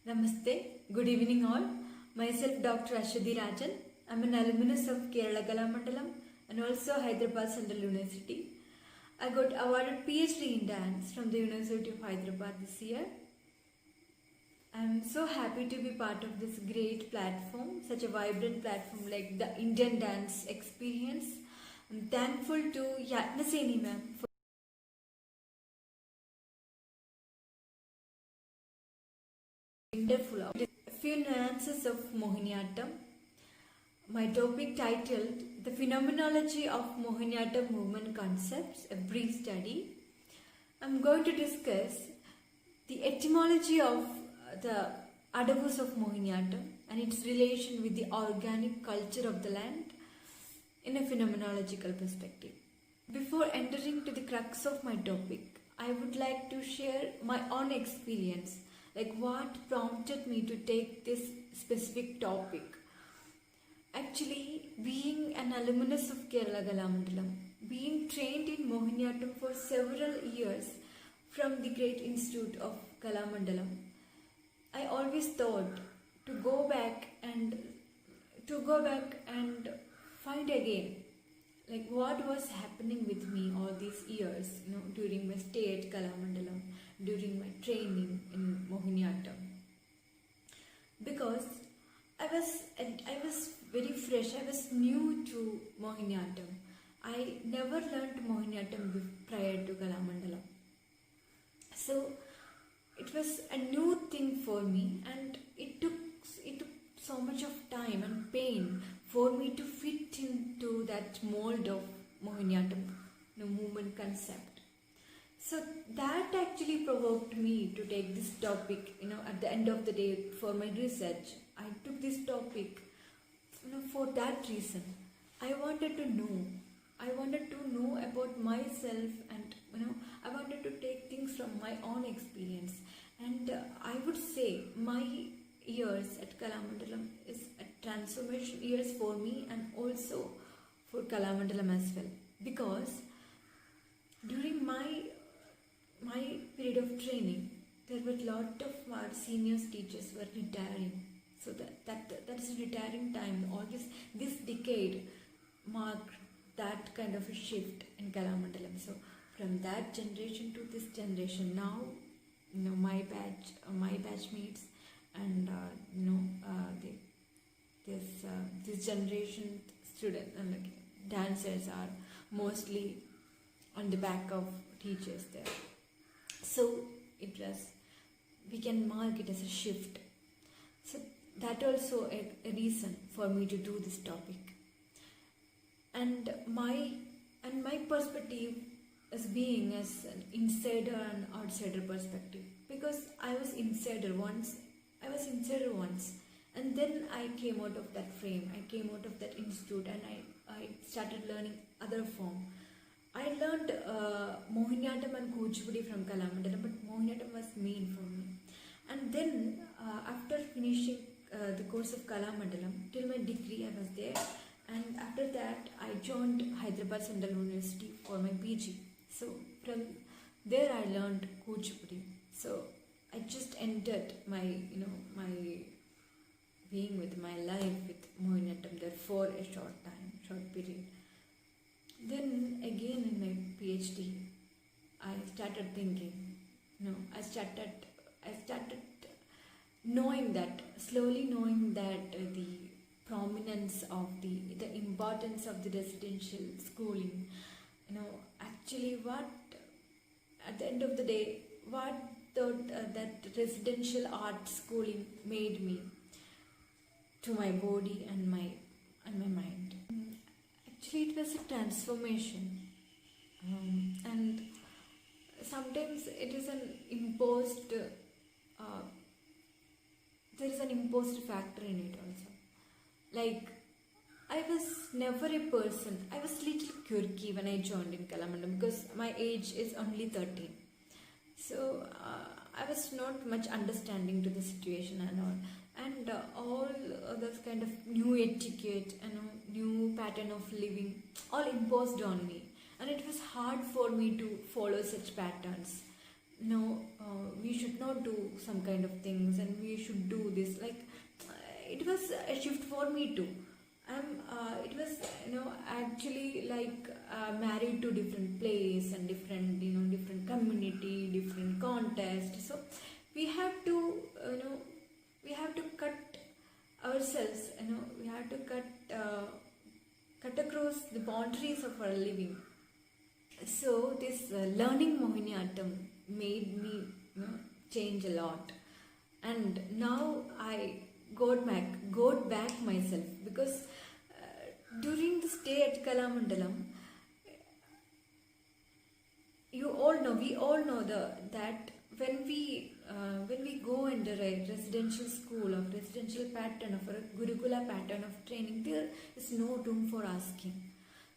Namaste, good evening all. Myself Dr. Aswathy Rajan. I'm an alumnus of Kerala Kalamandalam and also Hyderabad Central University. I got awarded PhD in dance from the University of Hyderabad this year. I'm so happy to be part of this great platform, such a vibrant platform like the Indian dance experience. I'm thankful to Yatnaseni ma'am for wonderful. A few nuances of Mohiniyattam. My topic titled The Phenomenology of Mohiniyattam Movement Concepts, a brief study. I'm going to discuss the etymology of the adavus of Mohiniyattam and its relation with the organic culture of the land in a phenomenological perspective. Before entering to the crux of my topic, I would like to share my own experience, like what prompted me to take this specific topic. Actually, being an alumnus of Kerala Kalamandalam, being trained in Mohiniyattam for several years from the Great Institute of Kalamandalam, I always thought to go back and find again, like what was happening with me all these years, during my stay at Kalamandalam, during my training in Mohiniyattam, because I was very fresh. I was new to Mohiniyattam. I never learned Mohiniyattam prior to Kalamandalam. So it was a new thing for me, and it took so much of time and pain for me to fit into that mold of Mohiniyattam, movement concept. So that actually provoked me to take this topic, at the end of the day for my research. I took this topic, for that reason. I wanted to know about myself, and, I wanted to take things from my own experience. And I would say my years at Kalamandalam is a transformation years for me and also for Kalamandalam as well. Because during my period of training, there were a lot of our senior teachers were retiring. So that is a retiring time. All this decade marked that kind of a shift in Kalamandalam. So from that generation to this generation, now my batchmates and this generation student and dancers are mostly on the back of teachers there. So we can mark it as a shift. So that also a reason for me to do this topic. And my perspective as being as an insider and outsider perspective, because I was insider once, and then I came out of that frame. I came out of that institute, and I started learning other form. I learned Mohiniyattam and Kuchipudi from Kalamandalam, but Mohiniyattam was main for me. And then after finishing the course of Kalamandalam, till my degree I was there, and after that I joined Hyderabad Central University for my PG. So from there I learned Kuchipudi. So I just entered my being with my life with Mohiniyattam there for a short period. Then again in my PhD, I started thinking. I started slowly knowing that the prominence of the importance of the residential schooling. Actually, what at the end of the day, what that residential art schooling made me to my body and my mind. Actually, it was a transformation, and sometimes it is an imposed. There is an imposed factor in it also. Like, I was never a person. I was little quirky when I joined in Kalamandalam because my age is only 13. So I was not much understanding to the situation and all those kind of new etiquette and new pattern of living all imposed on me, and it was hard for me to follow such patterns. we should not do some kind of things and we should do this. Like it was a shift for me too. It was actually like married to different place and different community, different context. So we have to we have to cut ourselves. We have to cut across the boundaries of our living. So this learning Mohiniyattam made me change a lot, and now I got back myself, because during the stay at Kalamandalam, we all know that when we go under a residential school or residential pattern of a Gurukula pattern of training, there is no room for asking.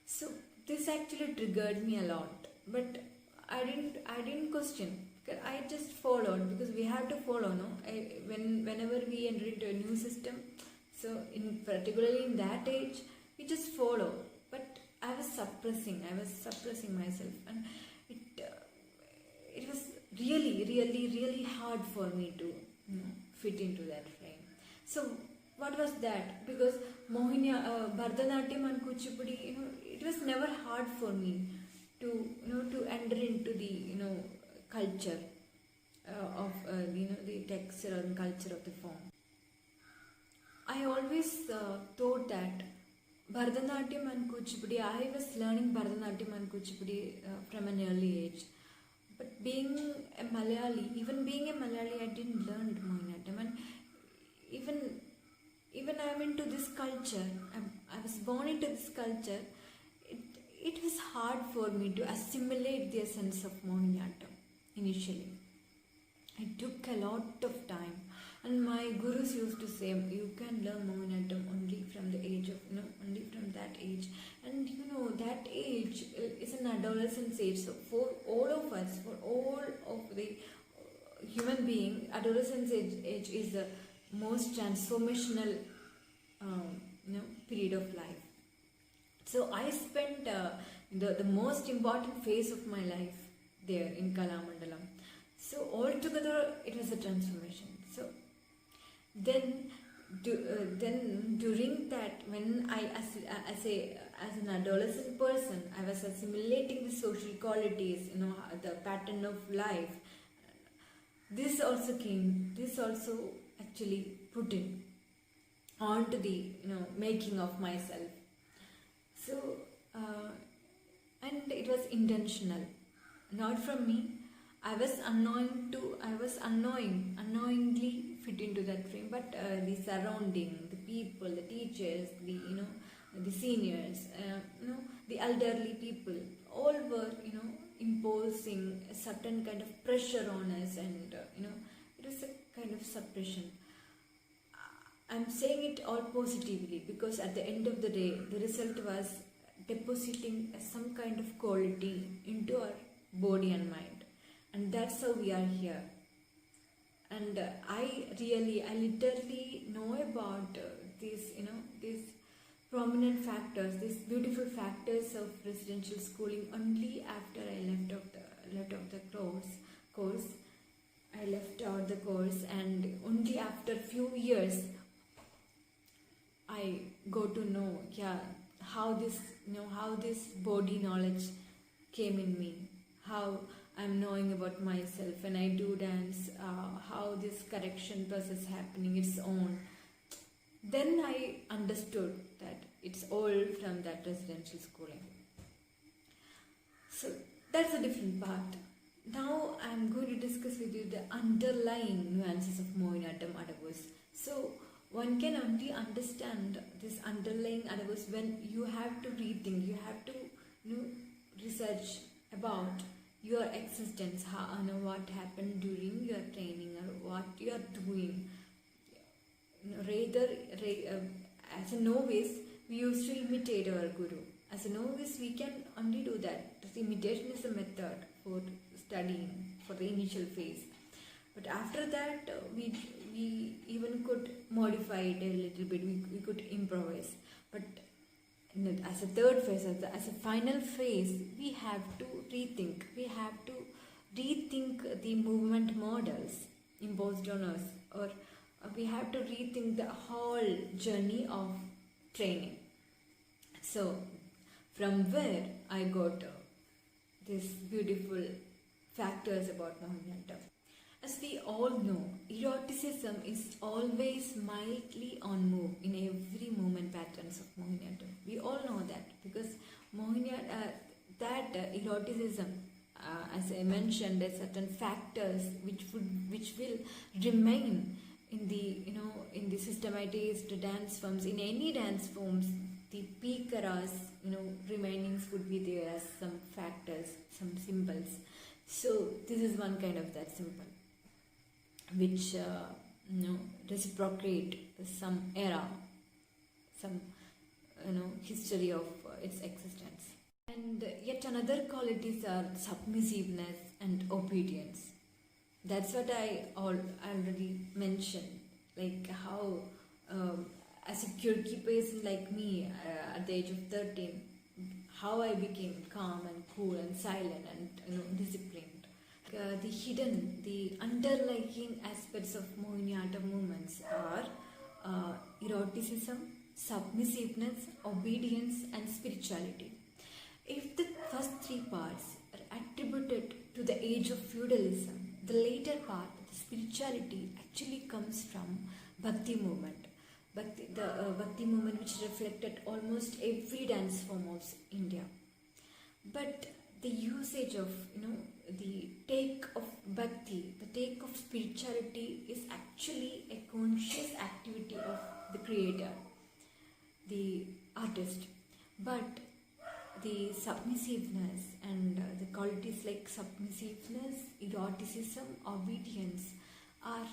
So this actually triggered me a lot, but I didn't question. I just followed, because we have to follow, no? Whenever we enter into a new system, so particularly in that age, we just follow. But I was suppressing myself, and it was really hard for me to fit into that frame. So what was that? Because Bharatanatyam and Kuchipudi, it was never hard for me to enter into the culture of the texture and culture of the form. I always thought that Bharatanatyam and Kuchipudi, I was learning Bharatanatyam and Kuchipudi from an early age. But being a Malayali, I didn't learn Mohiniyattam. And even I'm into this culture, I was born into this culture, it was hard for me to assimilate the essence of Mohiniyattam initially. It took a lot of time, and my gurus used to say, you can learn Mohiniyattam only from the age of, only from that age. And that age is an adolescence age. So for all of us, for all of the human being, adolescence age is the most transformational period of life. So I spent the most important phase of my life there in Kalamandalam. So altogether it was a transformation. So then during that, when I as an adolescent person, I was assimilating the social qualities, the pattern of life. This also actually put in onto the making of myself. So and it was intentional, not from me. I was unknowingly fit into that frame, but the surrounding, the people, the teachers, the seniors, the elderly people, all were imposing a certain kind of pressure on us, and it was a kind of suppression. I'm saying it all positively, because at the end of the day, the result was depositing some kind of quality into our body and mind, and that's how we are here. And I literally know about these prominent factors, these beautiful factors of residential schooling only after I left out the course. I left out the course, and only after few years I got to know how this body knowledge came in me, how I'm knowing about myself when I do dance, how this correction process happening its own. Then I understood that it's all from that residential schooling. So that's a different part. Now I'm going to discuss with you the underlying nuances of Mohiniyattam adavus. So one can only understand this underlying adavus when you have to rethink, you have to research about your existence, what happened during your training or what you are doing. Rather, as a novice, we used to imitate our guru. As a novice, we can only do that. This imitation is a method for studying for the initial phase. But after that, we even could modify it a little bit. We could improvise. But as a third phase, as a final phase, we have to rethink. We have to rethink the movement models imposed on us, or we have to rethink the whole journey of training. So, from where I got these beautiful factors about Mohiniyattam. As we all know, eroticism is always mildly on move in every movement patterns of Mohiniyattam. We all know that because eroticism, as I mentioned, there's certain factors which will remain in the systematized dance forms. In any dance forms, the peak eras, remainings would be there as some factors, some symbols. So this is one kind of that symbol, which reciprocate some era, some history of its existence. And yet another qualities are submissiveness and obedience. That's what I already mentioned, like how as a quirky person like me at the age of 13, how I became calm and cool and silent and disciplined. The underlying aspects of Mohiniyattam movements are eroticism, submissiveness, obedience, and spirituality. If the first three parts are attributed to the age of feudalism, the later part, the spirituality, actually comes from Bhakti movement. Bhakti movement, which reflected almost every dance form of India. But the usage of the take of bhakti, the take of spirituality, is actually a conscious activity of the creator, the artist. But the submissiveness and the qualities like submissiveness, eroticism, obedience are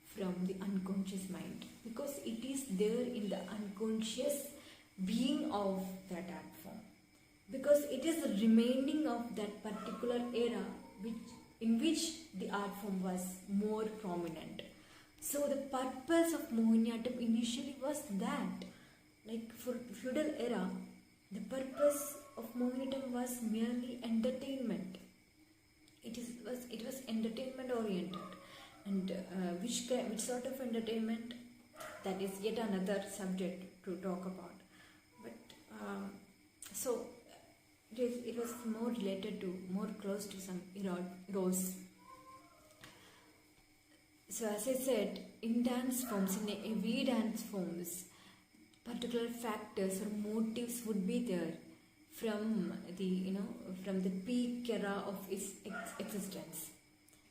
from the unconscious mind, because it is there in the unconscious being of that art form, because it is the remaining of that particular era in which the art form was more prominent. So the purpose of Mohiniyattam initially was that, like for feudal era, the purpose of Mohiniyattam was merely entertainment. It was entertainment oriented. And which sort of entertainment, that is yet another subject to talk about. But so it was more related to, more close to some eros. So as I said, in dance forms, in every dance forms, particular factors or motives would be there from the peak era of its existence.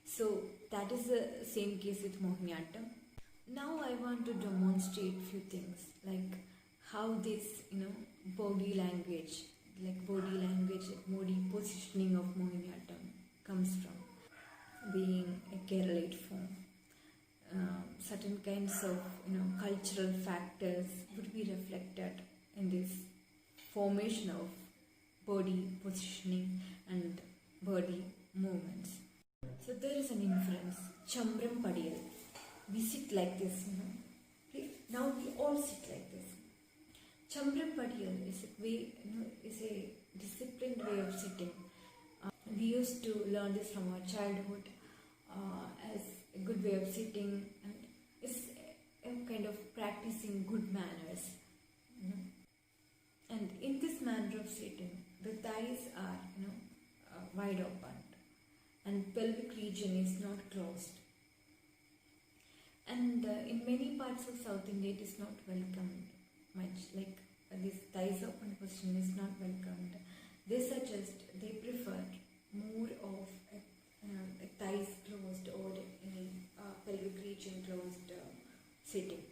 So that is the same case with Mohiniyattam. Now I want to demonstrate few things, like how this body language, body positioning of Mohiniyattam comes from being a Keralite form. Certain kinds of cultural factors would be reflected in this formation of body positioning and body movements. So there is an inference. Chambram Padiyal. We sit like this, Now we all sit like this. Chambram Padiyal is a way, is a disciplined way of sitting. We used to learn this from our childhood as a good way of sitting, and it's a kind of practicing good manners. And in this manner of sitting, the thighs are wide open, and pelvic region is not closed. And in many parts of South India, it is not welcomed much. Like this thighs open position is not welcomed. They suggest, they prefer more of a thighs closed or a pelvic region closed sitting.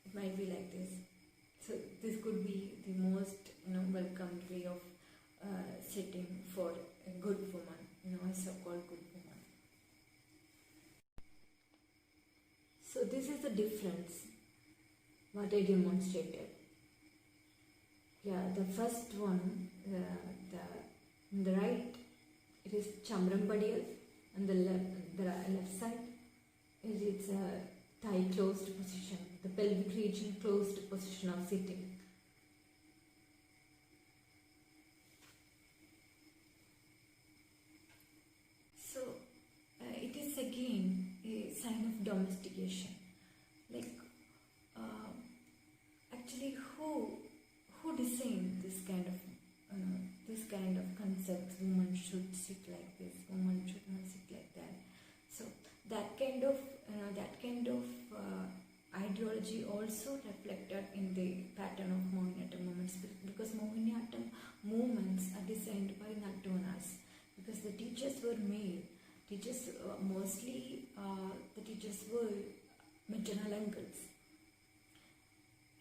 It might be like this. So this could be the most welcomed way of sitting for a good woman, a so-called good woman. So this is the difference what I demonstrated. Yeah, the first one, on the right, it is Chambram Padiyal, and the left side it's a thigh closed position, the pelvic region closed position of sitting. sign of domestication. Like, actually, who designed this kind of concepts? Woman should sit like this, woman should not sit like that. So that kind of ideology also reflected in the pattern of Mohiniyattam movements, because Mohiniyattam movements are designed by Nattuvanas, because the teachers were male. Teachers mostly the teachers were maternal uncles,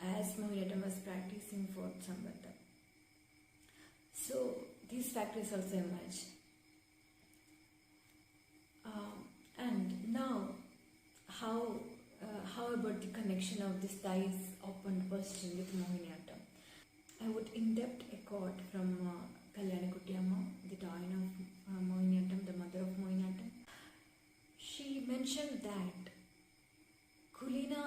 as Mohiniyattam was practicing for Sambandha. So these factors also emerge. And now, how about the connection of this thais open question with Mohiniyattam? I would in-depth a quote from Kalyanikutti Amma, the doyen of Mohiniyattam, the mother of Mohiniyattam. She mentioned that Kulina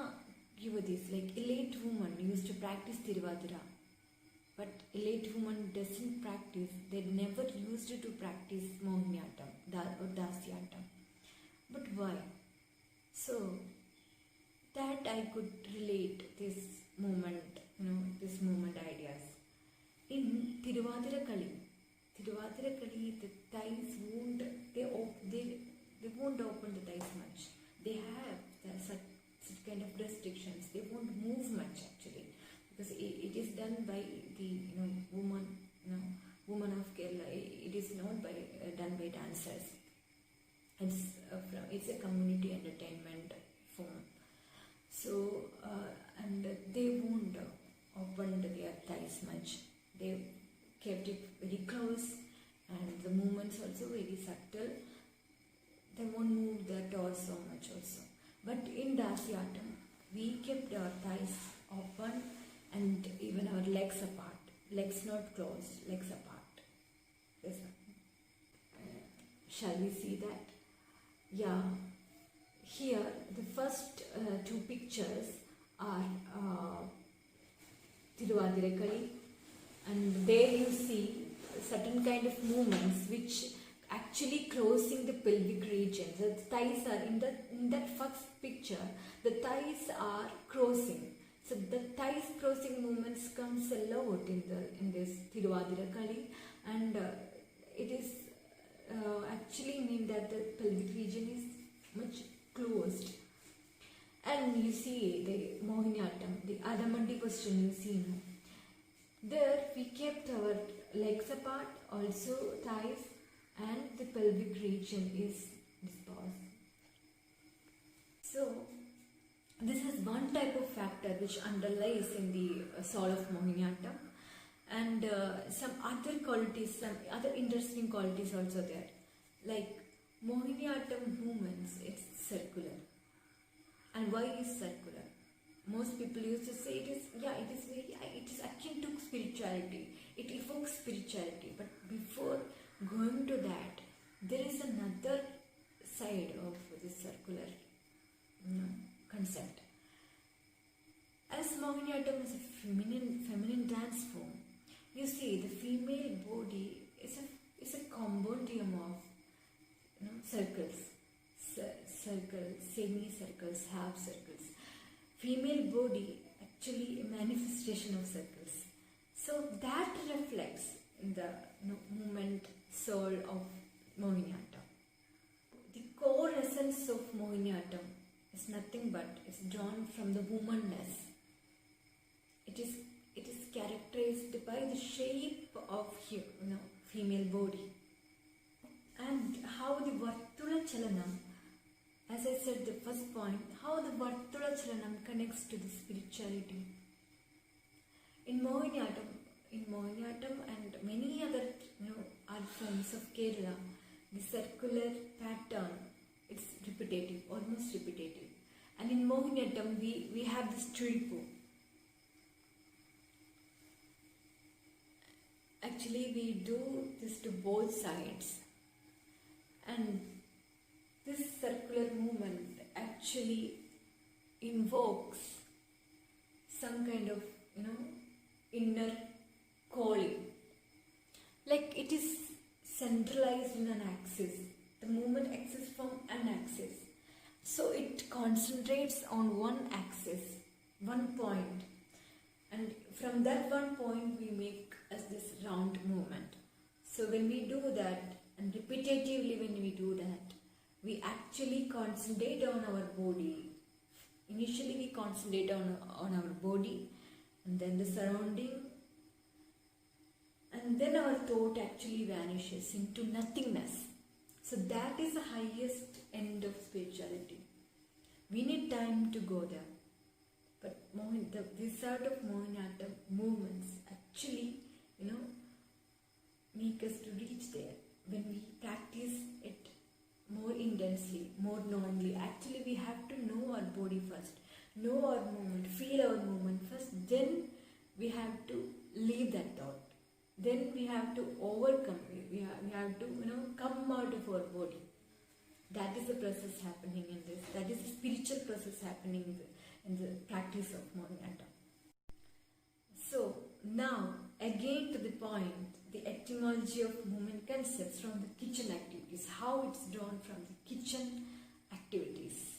Yuvadis, like elite women, used to practice Tiruvadira, but elite women doesn't practice. They never used to practice Mohiniyattam or Danceathon. But why? So that I could relate this movement, this movement ideas. In Tiruvadira Kali, the thighs won't, they won't open the thighs much. They have such kind of restrictions. They won't move much actually, because it is done by the woman of Kerala. It is not done by dancers. It's a community entertainment form. So and they won't open their thighs much. They kept it very close, and the movements also very subtle. They won't move their torso much also. But in Danceathon, we kept our thighs open and even our legs apart. Legs not closed, legs apart. This one. Shall we see that? Yeah. Here, the first two pictures are Tiruvadirakali, and there you see certain kind of movements which actually closing the pelvic region. The thighs are in that first picture. The thighs are crossing. So the thighs crossing movements comes a lot in this Tiruvadirakali, and it is actually mean that the pelvic region is much closed. And you see the Mohiniyattam, the Adamandi question you see now. There we kept our legs apart, also thighs, and the pelvic region is disposed. So this is one type of factor which underlies in the soul of Mohiniyattam, and some other qualities, some other interesting qualities also there. Like Mohiniyattam movements, it's circular. And why is circular? Most people used to say it is akin to spirituality. It evokes spirituality. But before going to that, there is another side of this circular concept. As Mohiniyattam is a feminine dance form, you see the female body is a compendium of circles, semicircles, half circles. Female body actually a manifestation of circles. So that reflects in the movement soul of Mohiniyattam. The core essence of Mohiniyattam is nothing but it's drawn from the womanness. It is characterized by the shape of female body, and how the Vartula Chalanam, as I said the first point, how the Vartula Chalanam connects to the spirituality. In Mohiniyattam and many other art forms of Kerala, the circular pattern, it's repetitive, almost repetitive. And in Mohiniyattam we have this Turipu. Actually we do this to both sides, and this circular movement actually invokes some kind of inner calling. Like it is centralized in an axis. The movement exists from an axis. So it concentrates on one axis, one point, and from that one point we make as this round movement. So when we do that, and repetitively when we do that, we actually concentrate on our body. Initially we concentrate on our body, and then the surrounding, and then our thought actually vanishes into nothingness. So that is the highest end of spirituality. We need time to go there. But this sort of Mohiniyattam movements actually, make us to reach there. When we practice it more intensely, more knowingly, actually we have to know our body first, know our movement, feel our movement first, then we have to leave that thought. Then we have to overcome it. We have to, come out of our body. That is the process happening in this. That is the spiritual process happening in the practice of Mohiniyattam. So now, again to the point, the etymology of movement concepts from the kitchen activities, how it's drawn from the kitchen activities.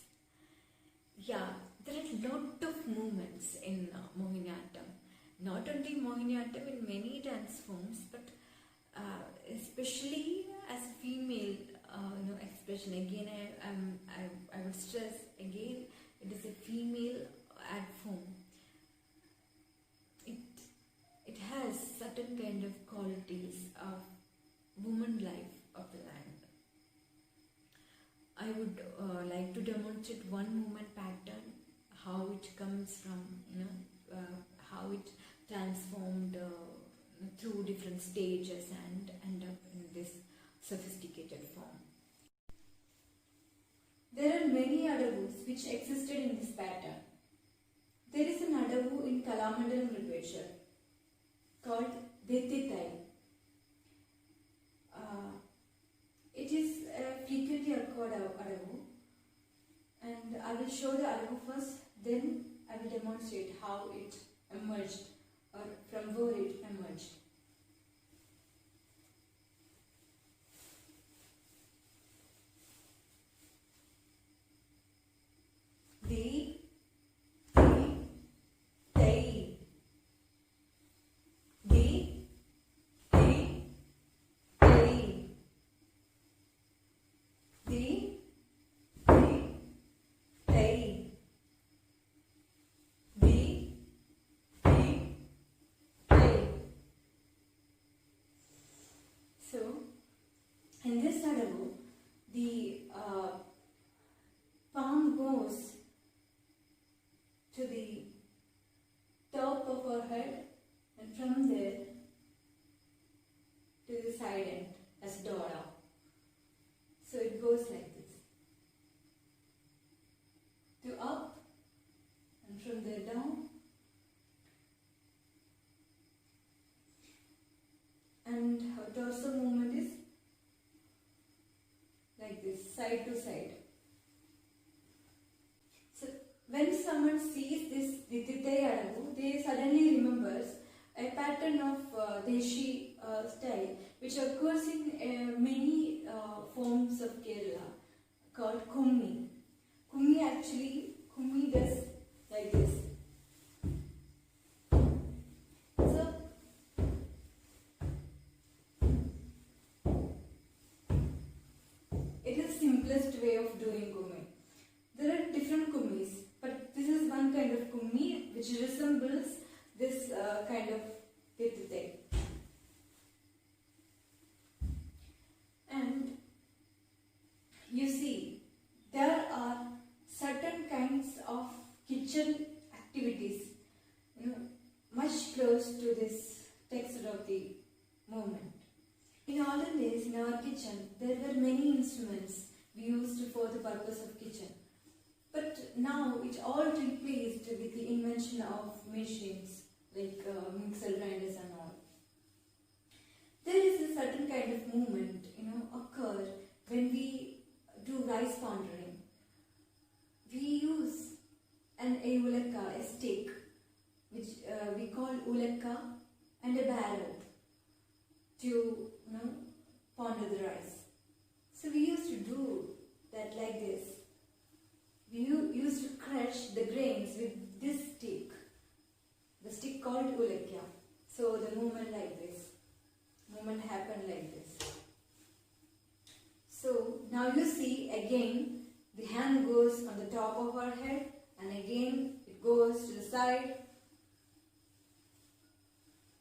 Yeah, there are a lot of movements in Mohiniyattam. Not only Mohiniyattam, in many dance forms, but especially as a female expression. Again, I would stress again, it is a female art form. It has certain kind of qualities of woman life of the land. I would like to demonstrate one movement pattern, how it comes from, how it transformed through different stages and end up in this sophisticated form. There are many adavus which existed in this pattern. There is an adavu in Kalamandalam literature called Dethitai. It is frequently occurred adavu, and I will show the adavu first, then I will demonstrate how it emerged or from where it emerged. So, in this adavu, the palm goes to the top of our head, and from there to the side end as Dora. So it goes like this. To up, and from there down. And our torso movement is like this, side to side. So when someone sees this Dithitai adavu, they suddenly remembers a pattern of Deshi style which occurs in many forms of Kerala called Kummi. Kummi does like this. So it is the simplest way of doing Kummi. There are different Kummis, but this is one kind of Kummi which resembles this kind of Dithitai. And you see, there are certain kinds of kitchen activities, much close to this texture of the movement. In olden days, in our kitchen, there were many instruments we used for the purpose of kitchen. But now it all replaced with the invention of machines like mixer grinders and all. There is a certain kind of movement, occur when we do rice pondering. We use a ulekka, a stick, which we call ulekka, and a barrel to ponder the rice. So we used to do that like this. you used to crush the grains with this stick, the stick called ulekya. So the movement like this, movement happened like this. So now you see again the hand goes on the top of our head and again it goes to the side.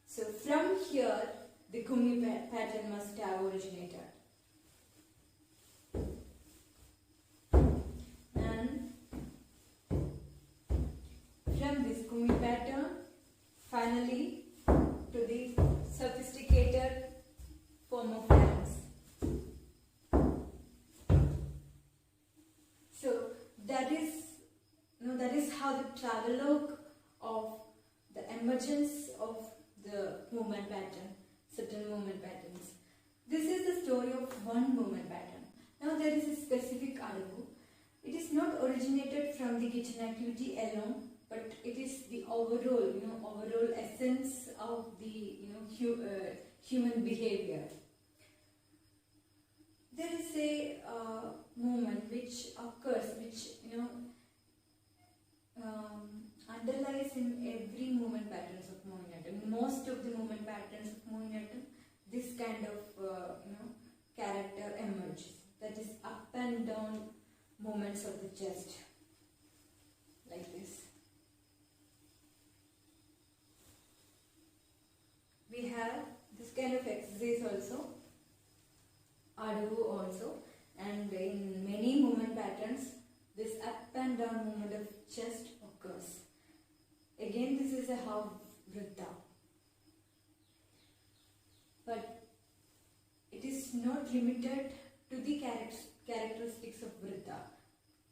So from here the kumi pattern must have originated. And from this kumi pattern finally to the sophisticated form of dance. So that is how the travelogue of the emergence of the movement pattern, certain movement patterns. This is the story of one movement pattern. Now there is a specific adabu. It is not originated from the kitchen activity alone, but it is the overall essence of the human behavior. There is a movement which occurs, which underlies in every movement patterns of Mohiniyattam. Most of the movement patterns of Mohiniyattam, this kind of character emerges. That is up and down movements of the chest, like this. We have this kind of exercise also, adabu also, and in many movement patterns, this up and down movement of chest occurs. Again, this is a half vritta, but it is not limited to the characteristics of vritta,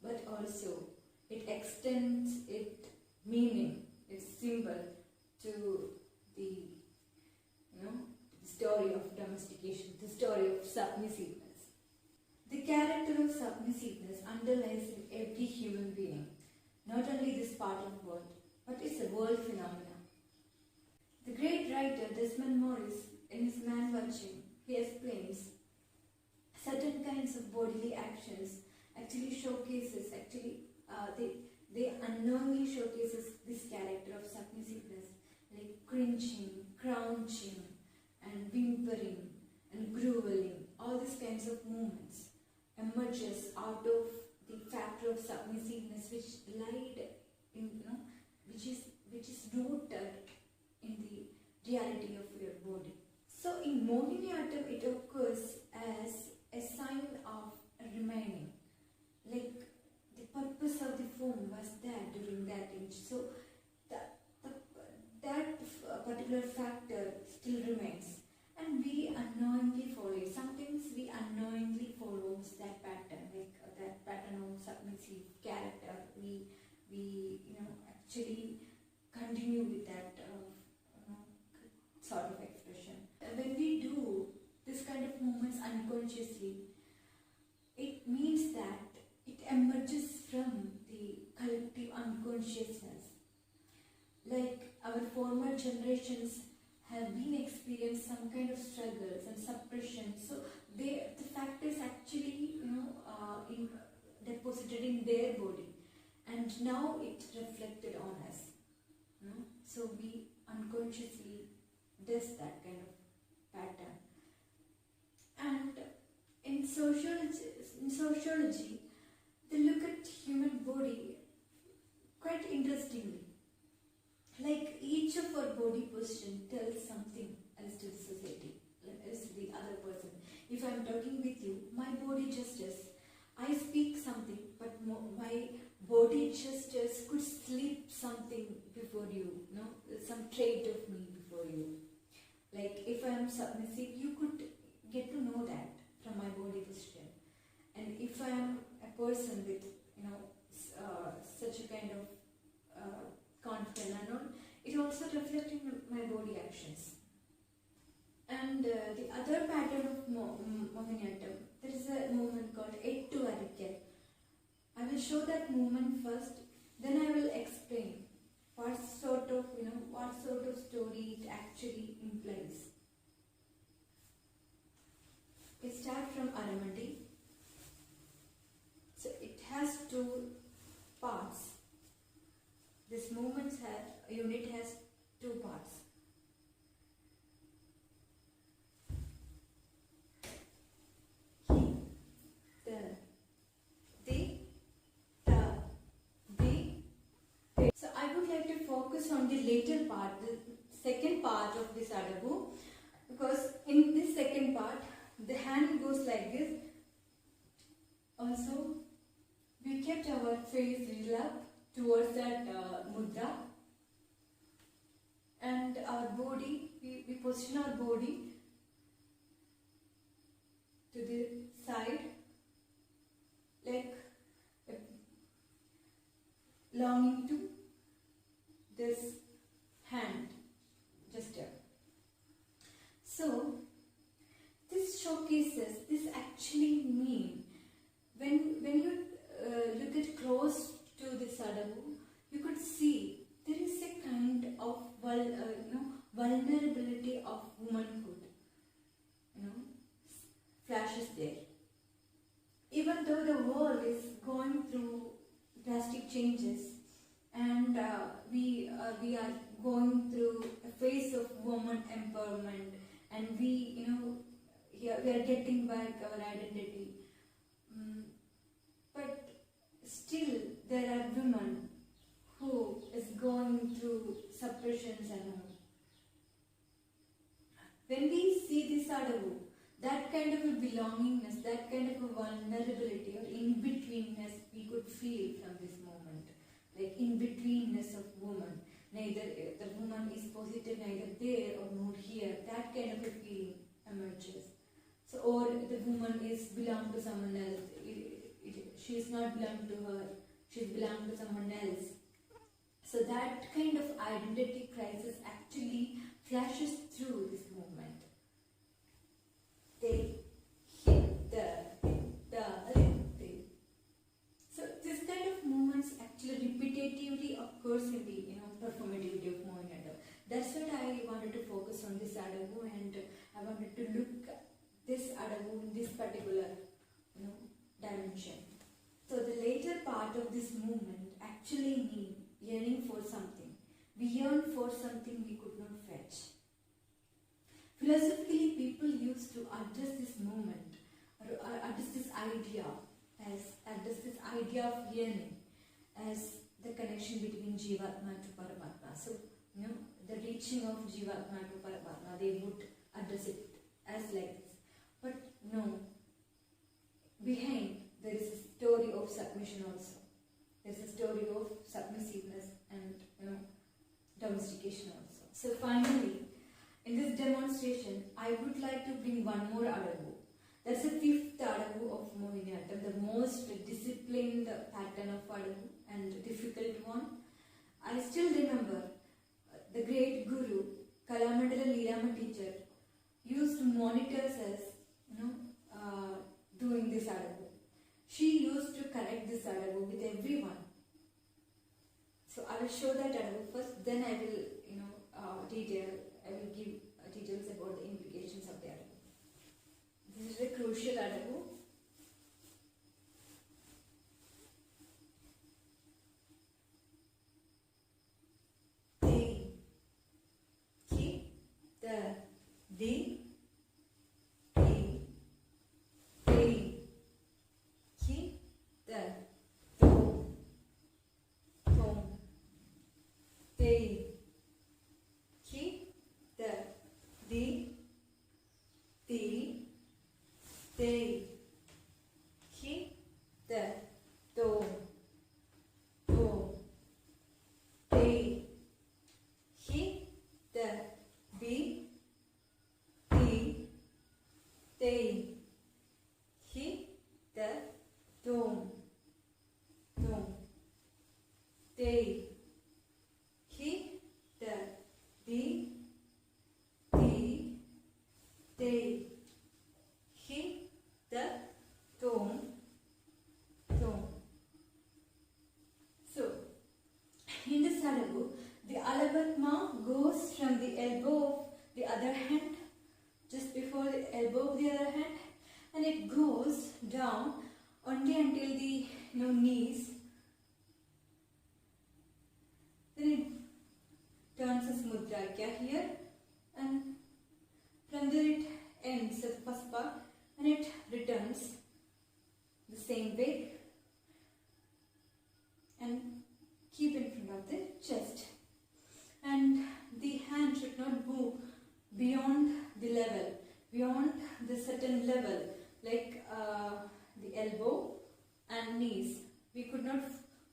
but also it extends its meaning, its symbol to the story of domestication, the story of submissiveness. The character of submissiveness underlies in every human being, not only this part of the world, but it's a world phenomenon. The great writer Desmond Morris, in his Man Watching, he explains certain kinds of bodily actions actually showcases, they unknowingly showcases this character of submissiveness, like cringing, crouching, and whimpering, and groveling. All these kinds of movements emerges out of the factor of submissiveness, which lied in, which is rooted in the reality of your body. So in Mohiniyattam, it occurs as a sign of remaining, like the purpose of the form was there during that age. So that particular factor still remains, and we unknowingly follow it. Sometimes we unknowingly follows that pattern, like that pattern of submissive character. We actually continue with that sort of expression. When we do this kind of movements unconsciously, it means that it emerges from the collective unconsciousness. Like our former generations have been experienced some kind of struggles and suppression, so the factors actually deposited in their body, and now it reflected on us. So we unconsciously does that kind of pattern. And in sociology, they look at human body quite interestingly. Like each of our body position tells something else to the society, else to the other person. If I am talking with you, my body gestures, I speak something, but my body gestures could slip something before you, some trait of me before you. Like if I am submissive, you could get to know that from my body position. And if I am a person with, such a kind of confident and all, it also reflects in my body actions. And the other pattern of Mohiniyattam, there is a movement called Ettu Varikal. I will show that movement first, then I will explain what sort of story it actually implies. We start from Aramati. So it has two movement unit has two parts. So I would like to focus on the later part, the second part of this adabu, because in this second part the hand goes like this. Also, we kept our face little up towards that mudra, and our body, we position our body to the side, like longing to this hand gesture. So this showcases, this actually mean, when you look at close to this adabu, you could see there is a kind of vulnerability of womanhood, flashes there. Even though the world is going through drastic changes, and we are going through a phase of woman empowerment, and we are getting back our identity, but still there are women who is going through suppressions and all. When we see this adabu, that kind of a belongingness, that kind of a vulnerability or in-betweenness we could feel from this moment. Like in-betweenness of woman. Neither the woman is positive, neither there or nor here. That kind of a feeling emerges. So, or the woman is belong to someone else. She is not belong to her. She is belong to someone else. So that kind of identity crisis actually flashes through this movement. They hit they. So this kind of movements actually repetitively occurs in the performativity of Mohiniyattam. That's what I wanted to focus on this adabu, and I wanted to look at this adabu in this particular dimension. So the later part of this movement actually means yearning for something. We yearn for something we could not fetch. Philosophically, people used to address this movement, or address this idea of yearning as the connection between Jivatma to Paramatma. So, the reaching of Jivatma to Paramatma, they would address it as like this. But no, behind there is a story of submission also. There is a story of submissiveness and domestication also. So finally, in this demonstration, I would like to bring one more adabu. That's the fifth adabu of Mohiniyattam, the most disciplined pattern of adabu and difficult one. I still remember the great guru, Kalamandala Leerama teacher, used to monitor us, doing this adabu. She used to correct this adabu with everyone. So I will show that adabu first, then I will, I will give details about the implications of the adabu. This is a crucial adabu. They, ki, the, ki, to, they, ki, the, they, ki, to, they, ki, the, they, ki, to, they, ki, the, they, he, the, tom. So, in this adabu, the alabatma goes from the elbow of the other hand, just before the elbow of the other hand, and it goes down only until the knees. Then then it turns as Mudrakya here, and from there it ends at the first part and it returns the same way and keep in front of the chest. And the hand should not move beyond the level, beyond the certain level, like the elbow and knees. We could not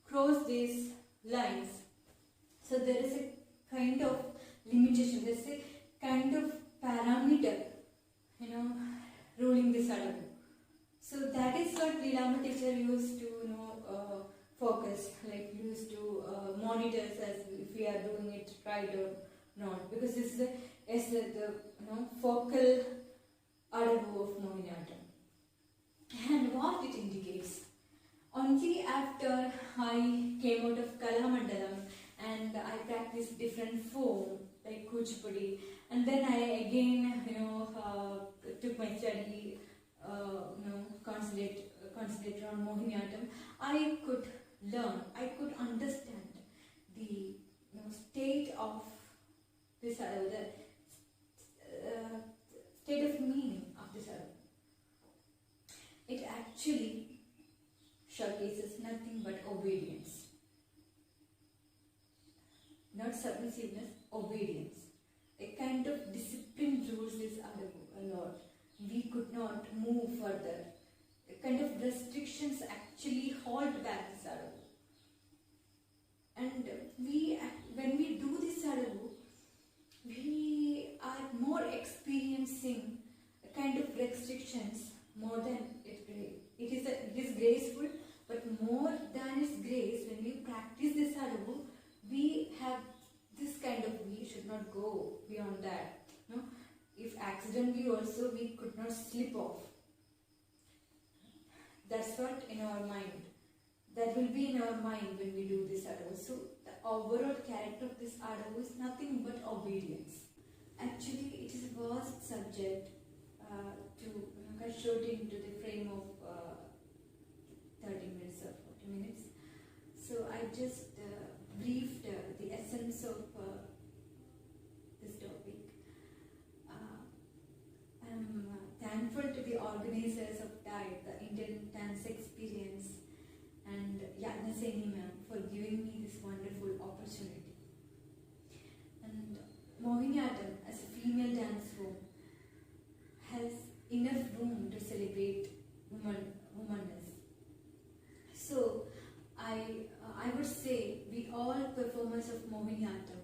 cross these lines. So there is a kind of limitation, there is a kind of parameter, ruling this adabu. So that is what Leelama teacher used to, focus, like used to monitor as if we are doing it right or not, because this is the focal adabu of Mohiniyattam. And what it indicates, only after I came out of Kalamandalam and I practiced different form like Kuchipudi, and then I again took my study, concentrate on Mohiniyattam, I could learn, I could understand the state of this the state of meaning of this adabu. It actually showcases nothing but obedience. Not submissiveness, obedience. A kind of discipline rules this adabu a lot. We could not move further. A kind of restrictions actually hold back this adabu. And when we do this adabu, we are more experiencing a kind of restrictions more than it is graceful, but more than its grace, when we practice this adabu, we have this kind of, we should not go beyond that. If accidentally also we could not slip off. That's what in our mind. That will be in our mind when we do this adabu. So the overall character of this adabu is nothing but obedience. Actually, it is a vast subject to cut short into the frame of 30 minutes or 40 minutes. So I just briefed the essence of this topic. I'm thankful to the organizers of TIDE, the Indian Dance Experience, and Yadna Seni ma'am for giving me this wonderful opportunity. And Mohiniyattam as a female dance form has enough room to celebrate womanness. So I would say we all performers of Mohiniyattam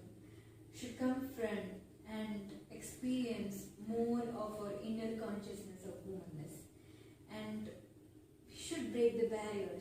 should come front and experience more of our inner consciousness of womanness, and we should break the barriers